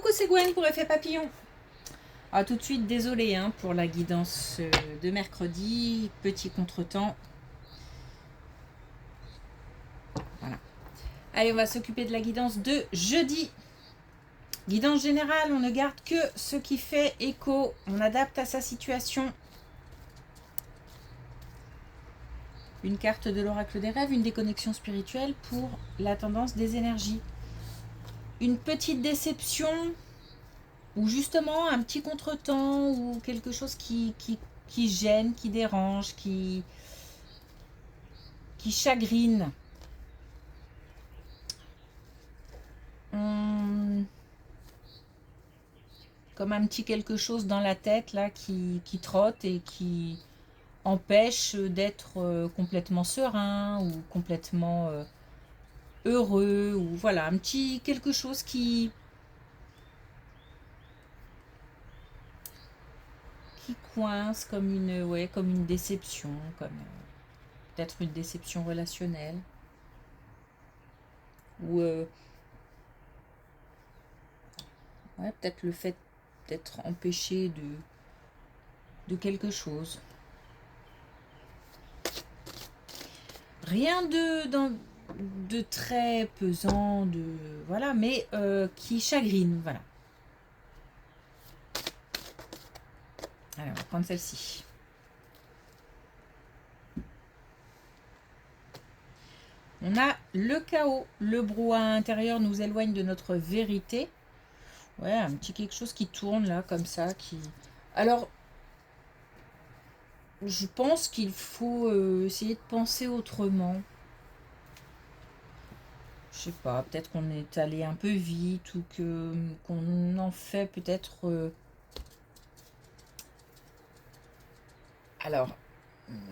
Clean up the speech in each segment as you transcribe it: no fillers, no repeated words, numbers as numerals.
Coucou, c'est Gwen pour Effet Papillon. Ah, tout de suite, désolé pour la guidance de mercredi. Petit contretemps. Voilà. Allez, on va s'occuper de la guidance de jeudi. Guidance générale, on ne garde que ce qui fait écho. On adapte à sa situation. Une carte de l'oracle des rêves, une déconnexion spirituelle pour la tendance des énergies. Une petite déception ou justement un petit contretemps ou quelque chose qui gêne, qui dérange, qui chagrine. Comme un petit quelque chose dans la tête là qui trotte et qui empêche d'être complètement serein ou complètement heureux, ou voilà, un petit quelque chose qui coince, comme une déception, comme peut-être une déception relationnelle, ou peut-être le fait d'être empêché de quelque chose. Rien de très pesant, voilà, mais qui chagrine, voilà. Alors, on va prendre celle-ci. On a le chaos. Le brouhaha intérieur nous éloigne de notre vérité. Ouais, un petit quelque chose qui tourne là, comme ça. Alors, je pense qu'il faut essayer de penser autrement. Je sais pas, peut-être qu'on est allé un peu vite ou qu'on en fait peut-être... Alors,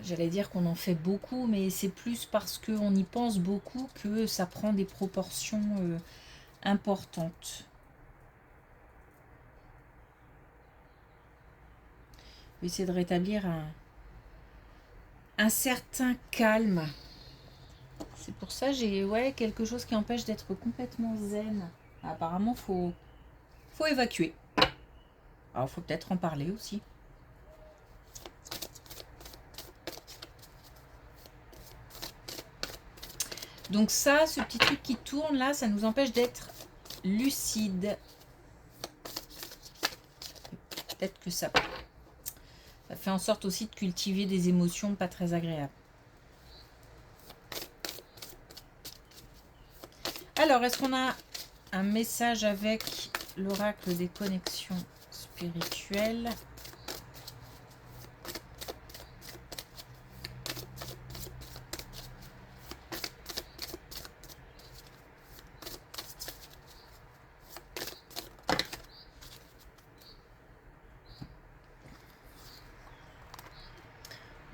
j'allais dire qu'on en fait beaucoup, mais c'est plus parce qu'on y pense beaucoup que ça prend des proportions importantes. Je vais essayer de rétablir un certain calme. C'est pour ça j'ai quelque chose qui empêche d'être complètement zen. Apparemment, faut évacuer. Alors, faut peut-être en parler aussi. Donc ça, ce petit truc qui tourne là, ça nous empêche d'être lucide. Peut-être que ça fait en sorte aussi de cultiver des émotions pas très agréables. Alors, est-ce qu'on a un message avec l'oracle des connexions spirituelles ?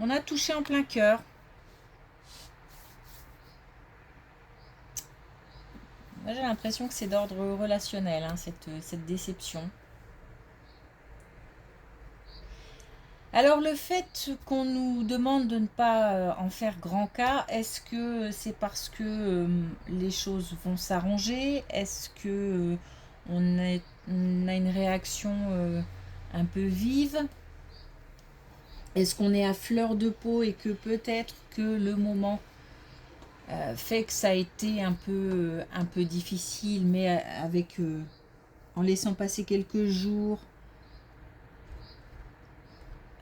On a touché en plein cœur. Moi, j'ai l'impression que c'est d'ordre relationnel, cette déception. Alors, le fait qu'on nous demande de ne pas en faire grand cas, est-ce que c'est parce que les choses vont s'arranger? Est-ce que on a une réaction un peu vive? Est-ce qu'on est à fleur de peau et que peut-être que le moment fait que ça a été un peu difficile, mais en laissant passer quelques jours,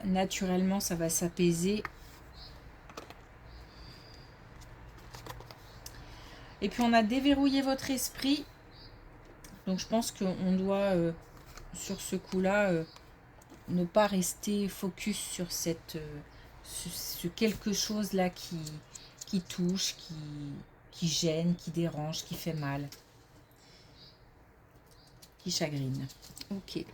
naturellement ça va s'apaiser. Et puis on a déverrouillé votre esprit, donc je pense qu'on doit sur ce coup là ne pas rester focus sur ce quelque chose là qui touche, qui gêne, qui dérange, qui fait mal, qui chagrine. Ok.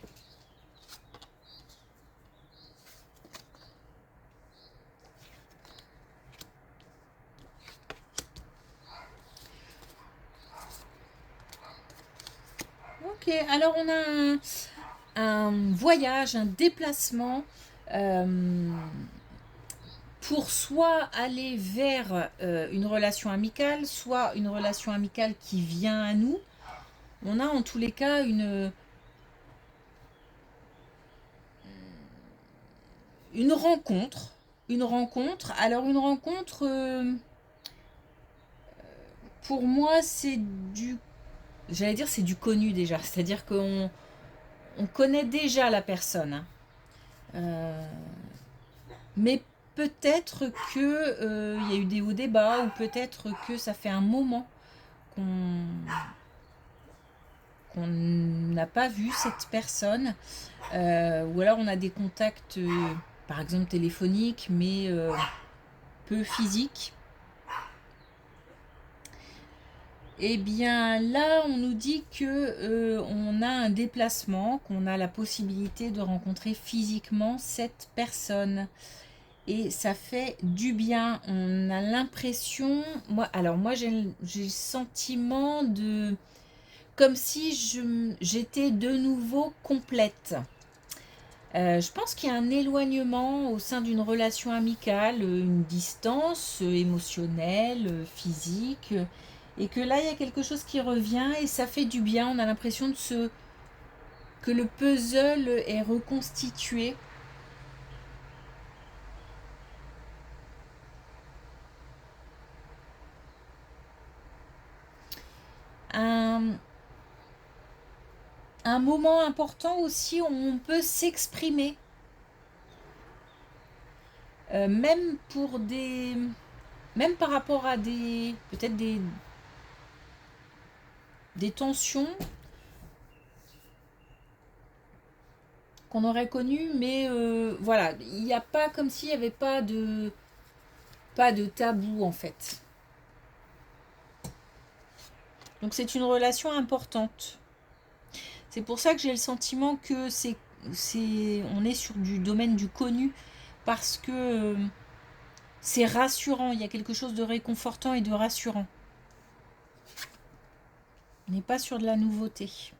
Ok, alors on a un voyage, un déplacement pour soit aller vers une relation amicale, soit une relation amicale qui vient à nous. On a en tous les cas une rencontre. Une rencontre. Alors une rencontre, pour moi, c'est du... J'allais dire c'est du connu déjà. C'est-à-dire qu'on connaît déjà la personne, hein. Euh, mais peut-être que il y a eu des hauts débats, ou peut-être que ça fait un moment qu'on qu'on n'a pas vu cette personne, ou alors on a des contacts, par exemple téléphoniques, mais peu physiques. Et bien là, on nous dit que on a un déplacement, qu'on a la possibilité de rencontrer physiquement cette personne. Et ça fait du bien. On a l'impression, moi j'ai le sentiment de, comme si j'étais de nouveau complète. Je pense qu'il y a un éloignement au sein d'une relation amicale, une distance émotionnelle, physique, et que là il y a quelque chose qui revient et ça fait du bien. On a l'impression que le puzzle est reconstitué. Un, un moment important aussi où on peut s'exprimer, même pour des, même par rapport à des, peut-être des tensions qu'on aurait connues, mais voilà, il n'y a pas, comme s'il n'y avait pas de tabou en fait. Donc c'est une relation importante. C'est pour ça que j'ai le sentiment que on est sur du domaine du connu, parce que c'est rassurant, il y a quelque chose de réconfortant et de rassurant. On n'est pas sur de la nouveauté.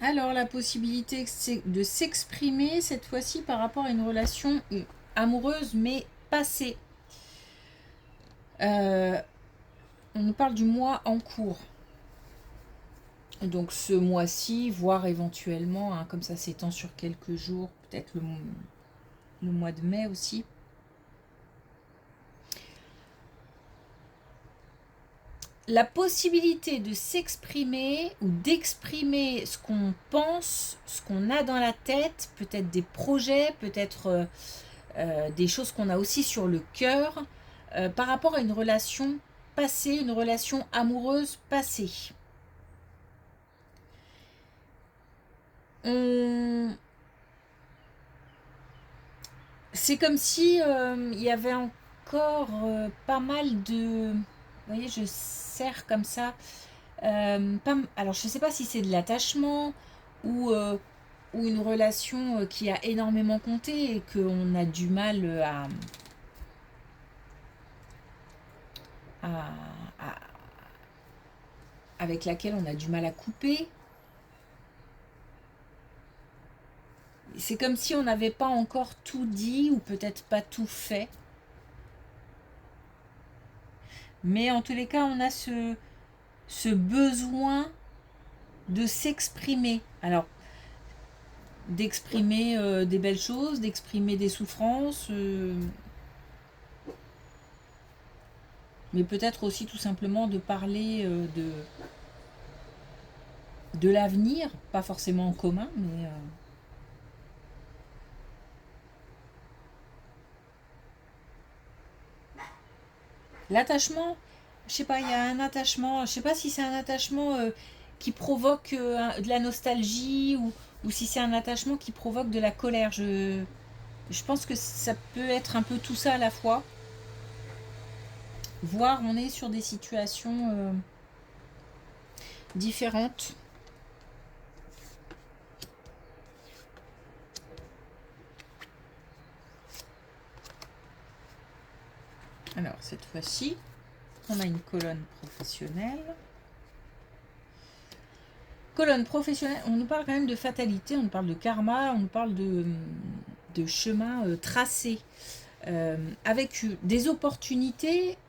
Alors, la possibilité de s'exprimer, cette fois-ci par rapport à une relation amoureuse, mais passée. On nous parle du mois en cours. Donc ce mois-ci, voire éventuellement, hein, comme ça s'étend sur quelques jours, peut-être le mois de mai aussi. La possibilité de s'exprimer ou d'exprimer ce qu'on pense, ce qu'on a dans la tête, peut-être des projets, peut-être des choses qu'on a aussi sur le cœur, par rapport à une relation passée, une relation amoureuse passée. C'est comme si il y avait encore pas mal de... Vous voyez, je serre comme ça. Alors, je ne sais pas si c'est de l'attachement ou une relation qui a énormément compté et qu'on a du mal à- à- avec laquelle on a du mal à couper. C'est comme si on n'avait pas encore tout dit ou peut-être pas tout fait. Mais en tous les cas, on a ce besoin de s'exprimer. Alors, d'exprimer des belles choses, d'exprimer des souffrances, mais peut-être aussi tout simplement de parler de l'avenir, pas forcément en commun, mais l'attachement, je sais pas, il y a un attachement, je sais pas si c'est un attachement qui provoque de la nostalgie ou si c'est un attachement qui provoque de la colère. Je pense que ça peut être un peu tout ça à la fois. Voire on est sur des situations différentes. Alors, cette fois-ci, on a une colonne professionnelle. Colonne professionnelle, on nous parle quand même de fatalité, on nous parle de karma, on nous parle de chemin tracé, avec des opportunités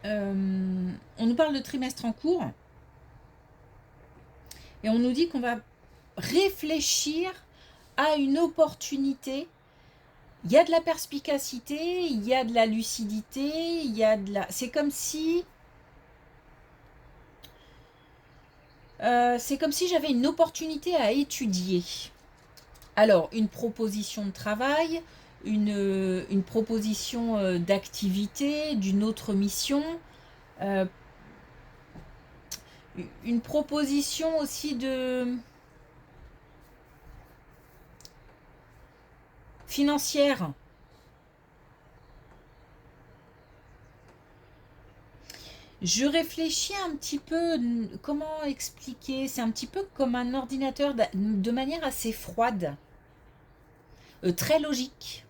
on nous parle de trimestre en cours et on nous dit qu'on va réfléchir à une opportunité. Il y a de la perspicacité, il y a de la lucidité, il y a de la... C'est comme si j'avais une opportunité à étudier. Alors, une proposition de travail, une proposition d'activité, d'une autre mission, euh, une proposition aussi de financière. Je réfléchis un petit peu, comment expliquer, c'est un petit peu comme un ordinateur de manière assez froide, très logique.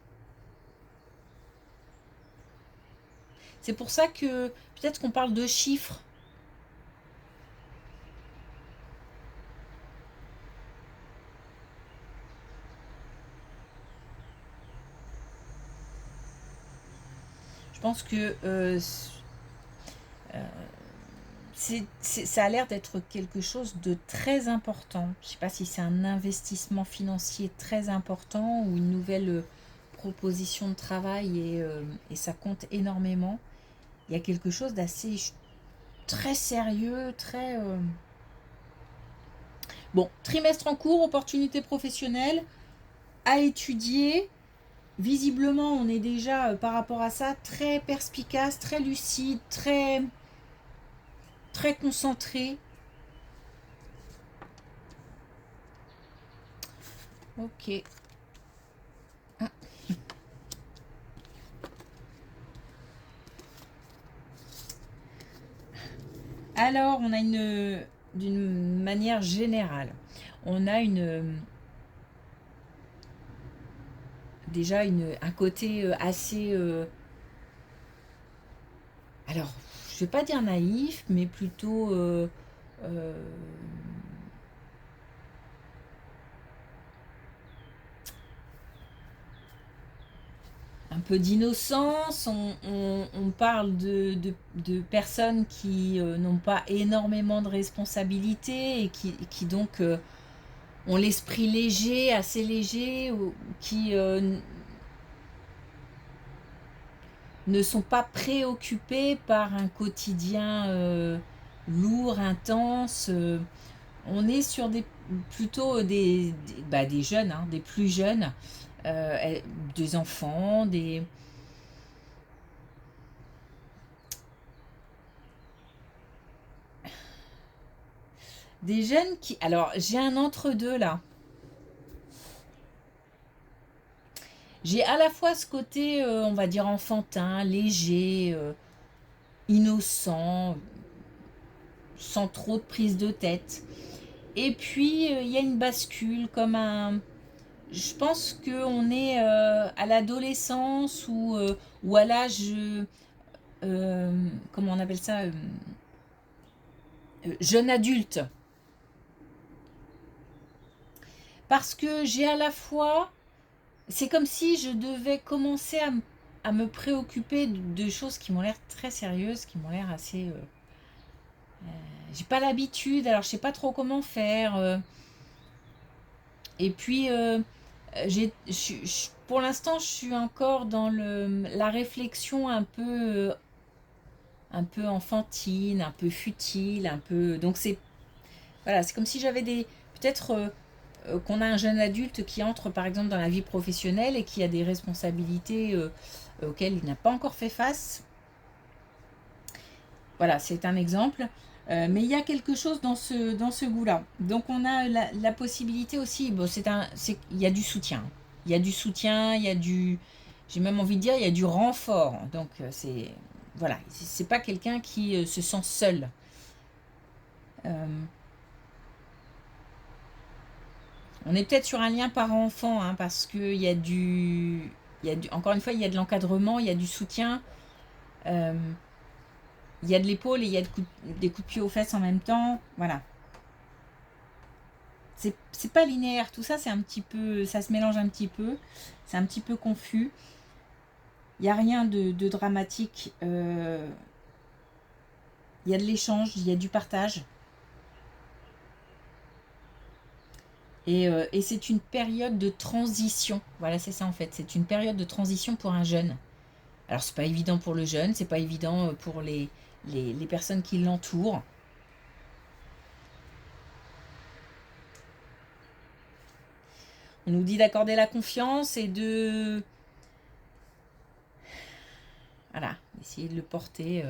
C'est pour ça que peut-être qu'on parle de chiffres. Je pense que ça a l'air d'être quelque chose de très important. Je ne sais pas si c'est un investissement financier très important ou une nouvelle proposition de travail et ça compte énormément. Il y a quelque chose d'assez très sérieux, très... Bon, trimestre en cours, opportunité professionnelle à étudier. Visiblement, on est déjà par rapport à ça très perspicace, très lucide, très concentré. Ok. Ah. Alors, on a d'une manière générale, on a déjà un côté assez, alors, je ne vais pas dire naïf, mais plutôt euh, un peu d'innocence. On parle de personnes qui n'ont pas énormément de responsabilités et qui donc ont l'esprit léger, assez léger, ou qui ne sont pas préoccupés par un quotidien lourd, intense. On est sur plutôt des jeunes, hein, des plus jeunes, des enfants, des jeunes qui... Alors, j'ai un entre-deux là. J'ai à la fois ce côté, on va dire, enfantin, léger, innocent, sans trop de prise de tête. Et puis, il y a une bascule, comme un... Je pense qu'on est à l'adolescence ou à l'âge... comment on appelle ça jeune adulte. Parce que j'ai à la fois... C'est comme si je devais commencer à me préoccuper de choses qui m'ont l'air très sérieuses, qui m'ont l'air assez... j'ai pas l'habitude, alors je sais pas trop comment faire. Et puis, pour l'instant, je suis encore dans la réflexion un peu enfantine, un peu futile, un peu... Donc c'est voilà, c'est comme si j'avais des... Peut-être qu'on a un jeune adulte qui entre par exemple dans la vie professionnelle et qui a des responsabilités auxquelles il n'a pas encore fait face. Voilà, c'est un exemple. Mais il y a quelque chose dans ce goût-là. Donc on a la possibilité aussi, bon, il y a du soutien. Il y a du soutien, il y a du... J'ai même envie de dire, il y a du renfort. Donc c'est... Voilà, c'est pas quelqu'un qui se sent seul. Euh, on est peut-être sur un lien parent-enfant, hein, parce qu'il y a encore une fois, il y a de l'encadrement, il y a du soutien, euh, il y a de l'épaule et il y a des coups de pied aux fesses en même temps. Voilà. C'est pas linéaire, tout ça, c'est un petit peu, ça se mélange un petit peu, c'est un petit peu confus. Il n'y a rien de dramatique. il y a de l'échange, il y a du partage. Et c'est une période de transition. Voilà, c'est ça en fait. C'est une période de transition pour un jeune. Alors, c'est pas évident pour le jeune, c'est pas évident pour les personnes qui l'entourent. On nous dit d'accorder la confiance et de... Voilà, essayer de le porter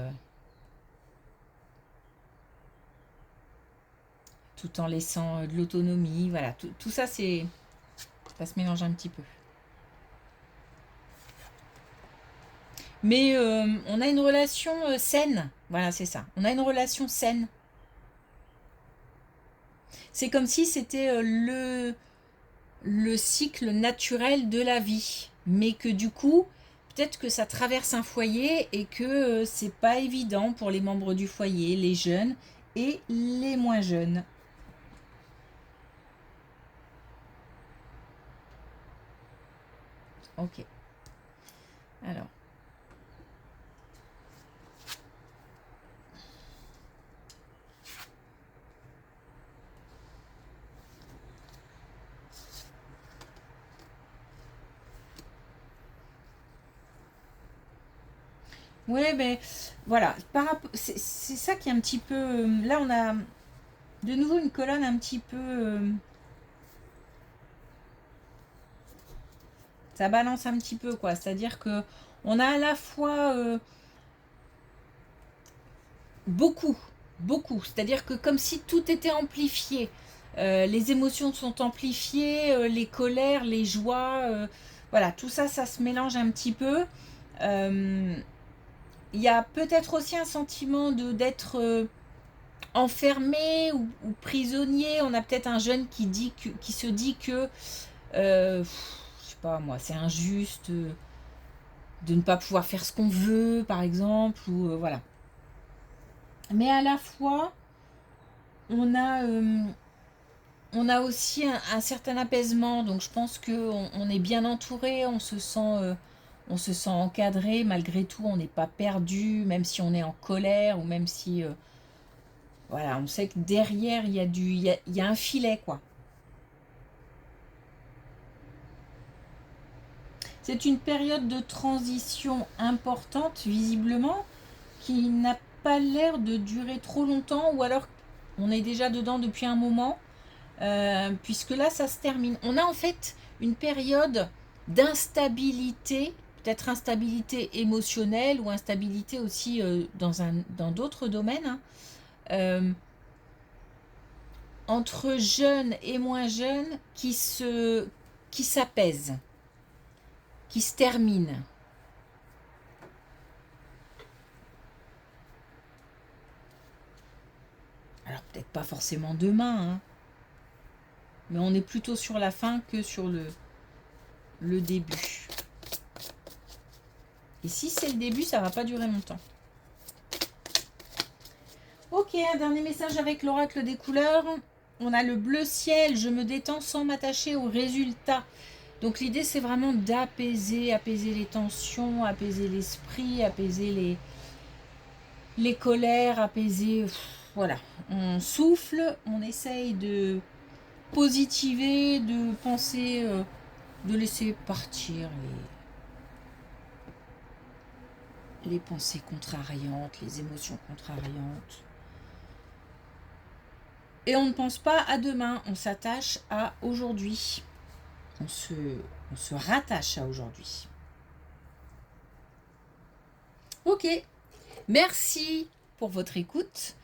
tout en laissant de l'autonomie. Voilà, tout ça, c'est... Ça se mélange un petit peu. Mais on a une relation saine. Voilà, c'est ça. On a une relation saine. C'est comme si c'était le cycle naturel de la vie. Mais que du coup, peut-être que ça traverse un foyer et que c'est pas évident pour les membres du foyer, les jeunes et les moins jeunes. Ok. Alors. Ouais, mais voilà. C'est ça qui est un petit peu. Là, on a de nouveau une colonne un petit peu. Ça balance un petit peu, quoi. C'est-à-dire que on a à la fois beaucoup, beaucoup. C'est-à-dire que comme si tout était amplifié. Les émotions sont amplifiées, les colères, les joies, voilà, tout ça, ça se mélange un petit peu. Il y a peut-être aussi un sentiment d'être enfermé ou prisonnier. On a peut-être un jeune qui se dit que, je sais pas moi, c'est injuste de ne pas pouvoir faire ce qu'on veut, par exemple, ou voilà. Mais à la fois, on a, euh, on a aussi un certain apaisement, donc je pense qu'on est bien entouré, on se sent encadré, malgré tout, on n'est pas perdu, même si on est en colère, ou même si, voilà, on sait que derrière, il y a un filet, quoi. C'est une période de transition importante, visiblement, qui n'a pas l'air de durer trop longtemps, ou alors on est déjà dedans depuis un moment, puisque là, ça se termine. On a en fait une période d'instabilité, peut-être instabilité émotionnelle ou instabilité aussi dans d'autres domaines, hein, euh, entre jeunes et moins jeunes qui s'apaisent, qui se terminent. Alors peut-être pas forcément demain, hein, mais on est plutôt sur la fin que sur le début. Et si c'est le début, ça va pas durer longtemps. Ok, un dernier message avec l'oracle des couleurs. On a le bleu ciel, je me détends sans m'attacher aux résultats. Donc l'idée c'est vraiment d'apaiser, apaiser les tensions, apaiser l'esprit, apaiser les colères, apaiser... Voilà, on souffle, on essaye de positiver, de penser, de laisser partir les pensées contrariantes, les émotions contrariantes. Et on ne pense pas à demain, on s'attache à aujourd'hui. On se rattache à aujourd'hui. Ok, merci pour votre écoute.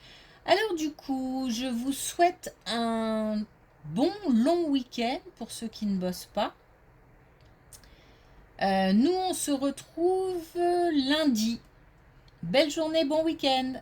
Alors du coup, je vous souhaite un bon long week-end pour ceux qui ne bossent pas. Nous, on se retrouve lundi. Belle journée, bon week-end.